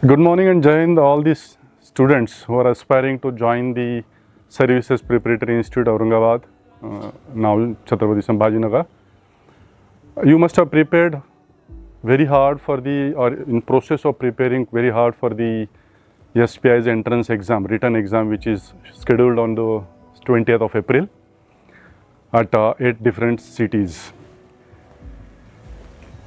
Good morning and Jai Hind, all these students who are aspiring to join the Services Preparatory Institute Aurangabad, now Chhatrapati Sambhaji Nagar. You must have prepared very hard for the, or in process of preparing very hard for the SPI's entrance exam, written exam, which is scheduled on the 20th of April at 8 different cities.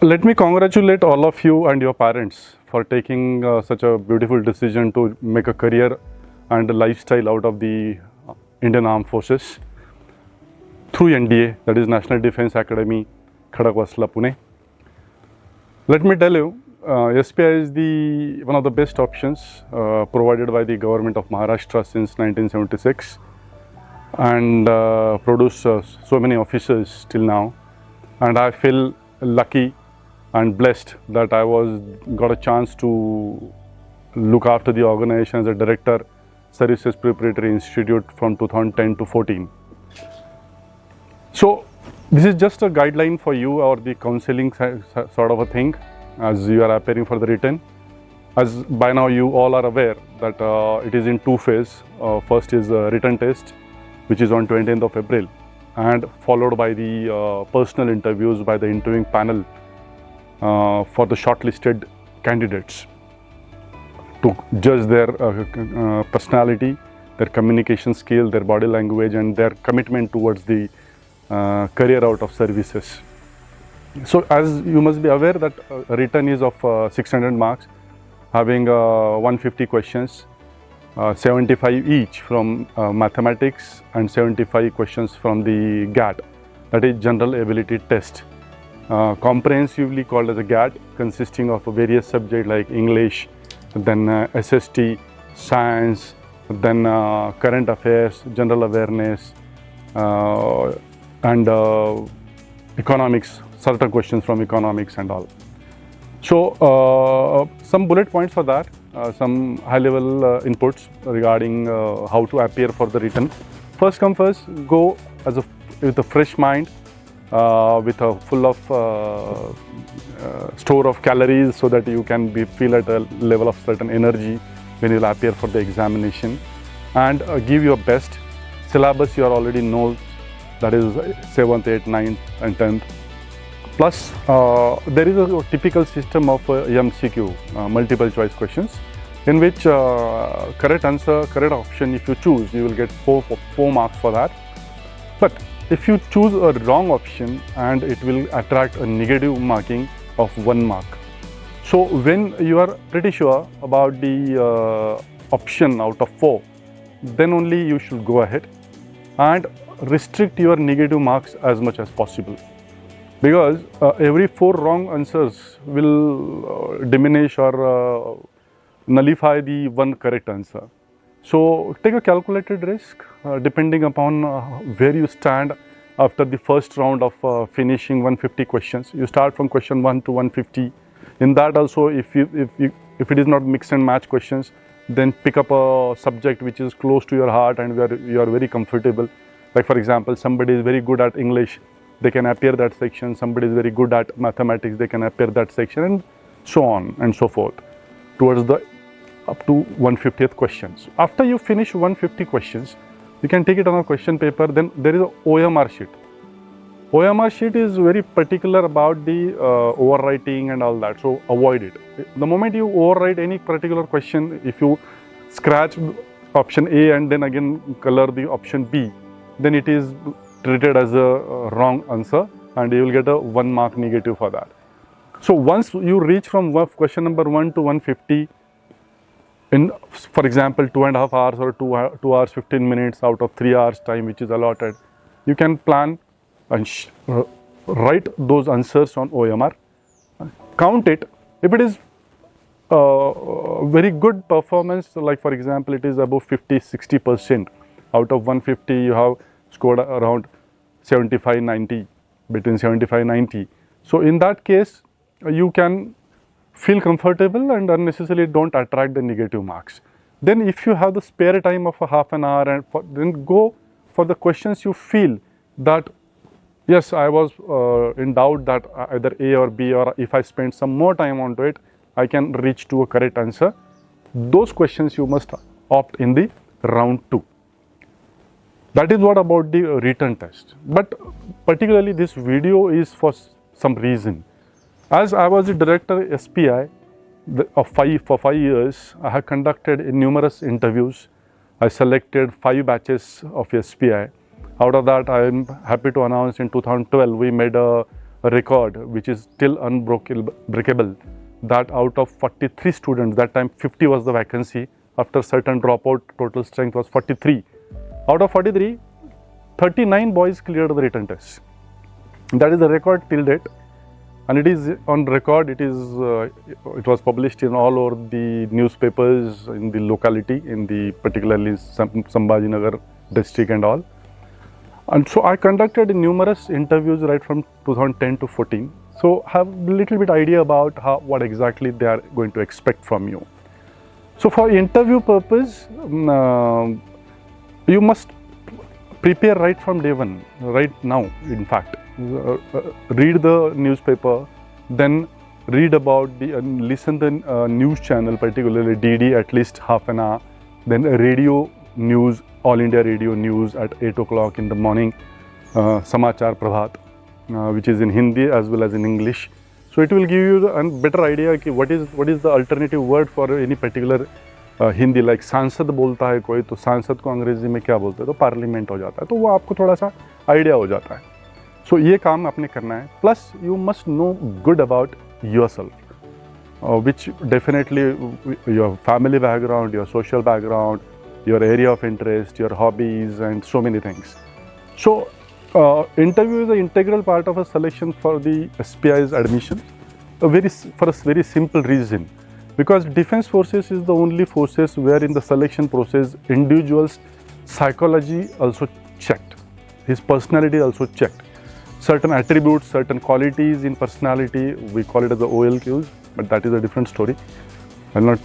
Let me congratulate all of you and your parents for taking such a beautiful decision to make a career and a lifestyle out of the Indian Armed Forces through NDA, that is National Defence Academy, Khadakwasla, Pune. Let me tell you, SPI is one of the best options provided by the government of Maharashtra since 1976 and produced so many officers till now, and I feel lucky and blessed that I got a chance to look after the organization as a director, Services Preparatory Institute from 2010 to 14. So this is just a guideline for you or the counseling sort of a thing as you are preparing for the written. As by now you all are aware that it is in two phases. First is the written test, which is on 20th of April, and followed by the personal interviews by the interviewing panel for the shortlisted candidates to judge their personality, their communication skill, their body language, and their commitment towards the career out of services. So as you must be aware that written is of 600 marks, having 150 questions, 75 each from mathematics and 75 questions from the GAT, that is General Ability Test. Comprehensively called as a GAT, consisting of various subjects like English, then SST, science, then current affairs, general awareness, and economics, certain questions from economics and all. So some bullet points for that, some high level inputs regarding how to appear for the written. First come first, go with a fresh mind, with a full of store of calories, so that you can feel at a level of certain energy when you will appear for the examination, and give your best. Syllabus you already know, that is 7th, 8th, 9th and 10th. Plus there is a typical system of MCQ, multiple choice questions, in which correct option if you choose, you will get 4 marks for that. But if you choose a wrong option, and it will attract a negative marking of 1 mark. So when you are pretty sure about the option out of 4, then only you should go ahead and restrict your negative marks as much as possible, because every 4 wrong answers will diminish or nullify the 1 correct answer. So take a calculated risk depending upon where you stand after the first round of finishing 150 questions. You start from question 1 to 150. In that also, if it is not mix and match questions, then pick up a subject which is close to your heart and where you are very comfortable. Like for example, somebody is very good at English, they can appear that section. Somebody is very good at mathematics, they can appear that section, and so on and so forth towards the up to 150th questions. After you finish 150 questions, you can take it on a question paper. Then there is a OMR sheet. OMR sheet is very particular about the overwriting and all that, so avoid it. The moment you overwrite any particular question, if you scratch option A and then again color the option B, then it is treated as a wrong answer and you will get a 1 mark negative for that. So once you reach from question number 1 to 150 in, for example, 2.5 hours or 2 hours 15 minutes out of 3 hours time which is allotted, you can plan and write those answers on OMR, count it. If it is very good performance, like for example it is above 50-60%, out of 150 you have scored around 75-90, between 75-90. So in that case you can feel comfortable and unnecessarily don't attract the negative marks. Then if you have the spare time of a half an hour, and then go for the questions you feel that yes, I was in doubt that either A or B, or if I spend some more time onto it, I can reach to a correct answer. those questions you must opt in the round 2. That is what about the written test. But particularly this video is for some reason. As I was the director SPI for 5 years, I have conducted numerous interviews. I selected 5 batches of SPI. Out of that, I am happy to announce in 2012 we made a record which is still unbreakable, that out of 43 students, that time 50 was the vacancy, after certain dropout, total strength was 43. Out of 43, 39 boys cleared the written test. That is the record till date, and it is on record. It was published in all over the newspapers in the locality, in the particularly Sambhajinagar district and all. And so I conducted numerous interviews right from 2010 to 14. So have a little bit idea about what exactly they are going to expect from you. So for interview purpose, you must prepare right from day one, right now in fact. Read the newspaper, then read about listen the news channel, particularly DD at least half an hour, then radio news, All India Radio News at 8 o'clock in the morning, Samachar Prabhat, which is in Hindi as well as in English. So it will give you a better idea कि what is the alternative word for any particular Hindi, like सांसद बोलता है कोई, तो सांसद को अंग्रेजी में क्या बोलते हैं, तो पार्लियामेंट हो जाता है, तो वो आपको थोड़ा सा आइडिया हो जाता है. सो ये काम आपने करना है. Plus you must know good about yourself, which definitely your family background, your social background, your area of interest, your hobbies, and so many things. So interview is an integral part of a selection for the SPI's admission, for a very simple reason, because defense forces is the only forces where in the selection process individual's psychology also checked, his personality also checked, certain attributes, certain qualities in personality, we call it as the OLQs, but that is a different story. I will not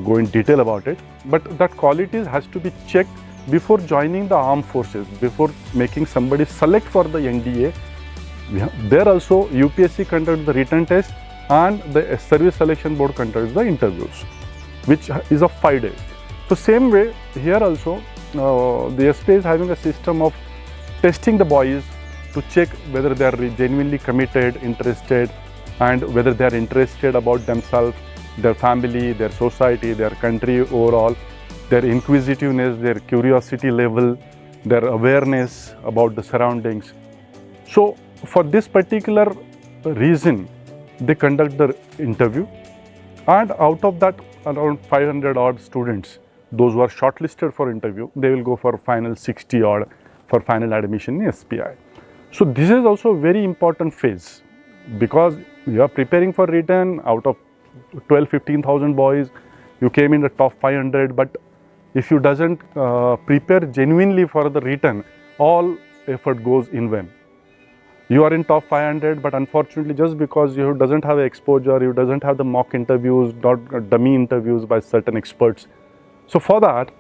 go in detail about it, but that qualities has to be checked before joining the armed forces, before making somebody select for the NDA. There also UPSC conducts the written test and the Service Selection Board conducts the interviews, which is of 5 days. So same way here also the SP is having a system of testing the boys to check whether they are genuinely committed, interested, and whether they are interested about themselves, their family, their society, their country overall, their inquisitiveness, their curiosity level, their awareness about the surroundings. So for this particular reason, they conduct the interview, and out of that around 500 odd students, those who are shortlisted for interview, they will go for final 60 odd for final admission in SPI. So this is also a very important phase, because you are preparing for written. Out of 12-15,000 boys, you came in the top 500, but if you doesn't prepare genuinely for the written, all effort goes in vain. You are in top 500, but unfortunately just because you doesn't have exposure, you doesn't have the mock interviews, not dummy interviews by certain experts. So for that,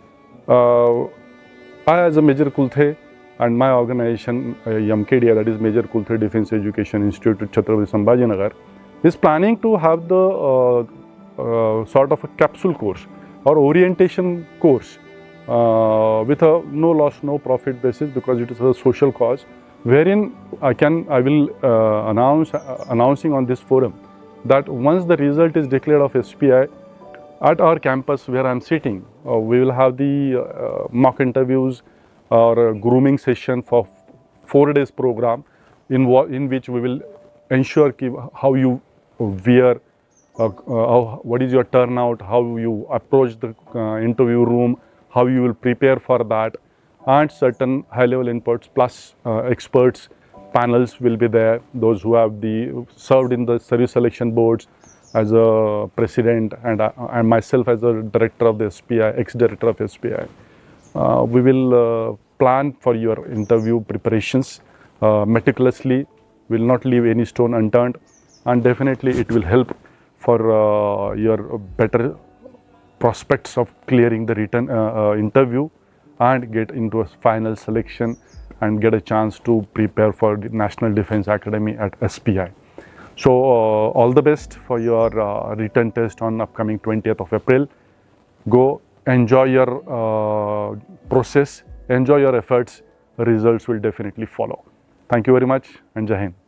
I as a Major Kulthe and my organization MKDI, that is Major Kulthe Defense Education Institute at Chhatrapati Sambhajinagar, is planning to have the sort of a capsule course or orientation course with a no loss, no profit basis, because it is a social cause, wherein I will announcing on this forum that once the result is declared of SPI at our campus where I am sitting, we will have the mock interviews or a grooming session for 4 days program in which we will ensure how you wear, what is your turnout, how you approach the interview room, how you will prepare for that, and certain high level inputs plus experts panels will be there, those who have served in the service selection boards as a president, and myself as a director of the SPI, ex-director of SPI. We will plan for your interview preparations meticulously, will not leave any stone unturned, and definitely it will help for your better prospects of clearing the written interview and get into a final selection and get a chance to prepare for the National Defense Academy at SPI. So all the best for your written test on upcoming 20th of April. Go enjoy your process, enjoy your efforts, results will definitely follow. Thank you very much and Jai Hind.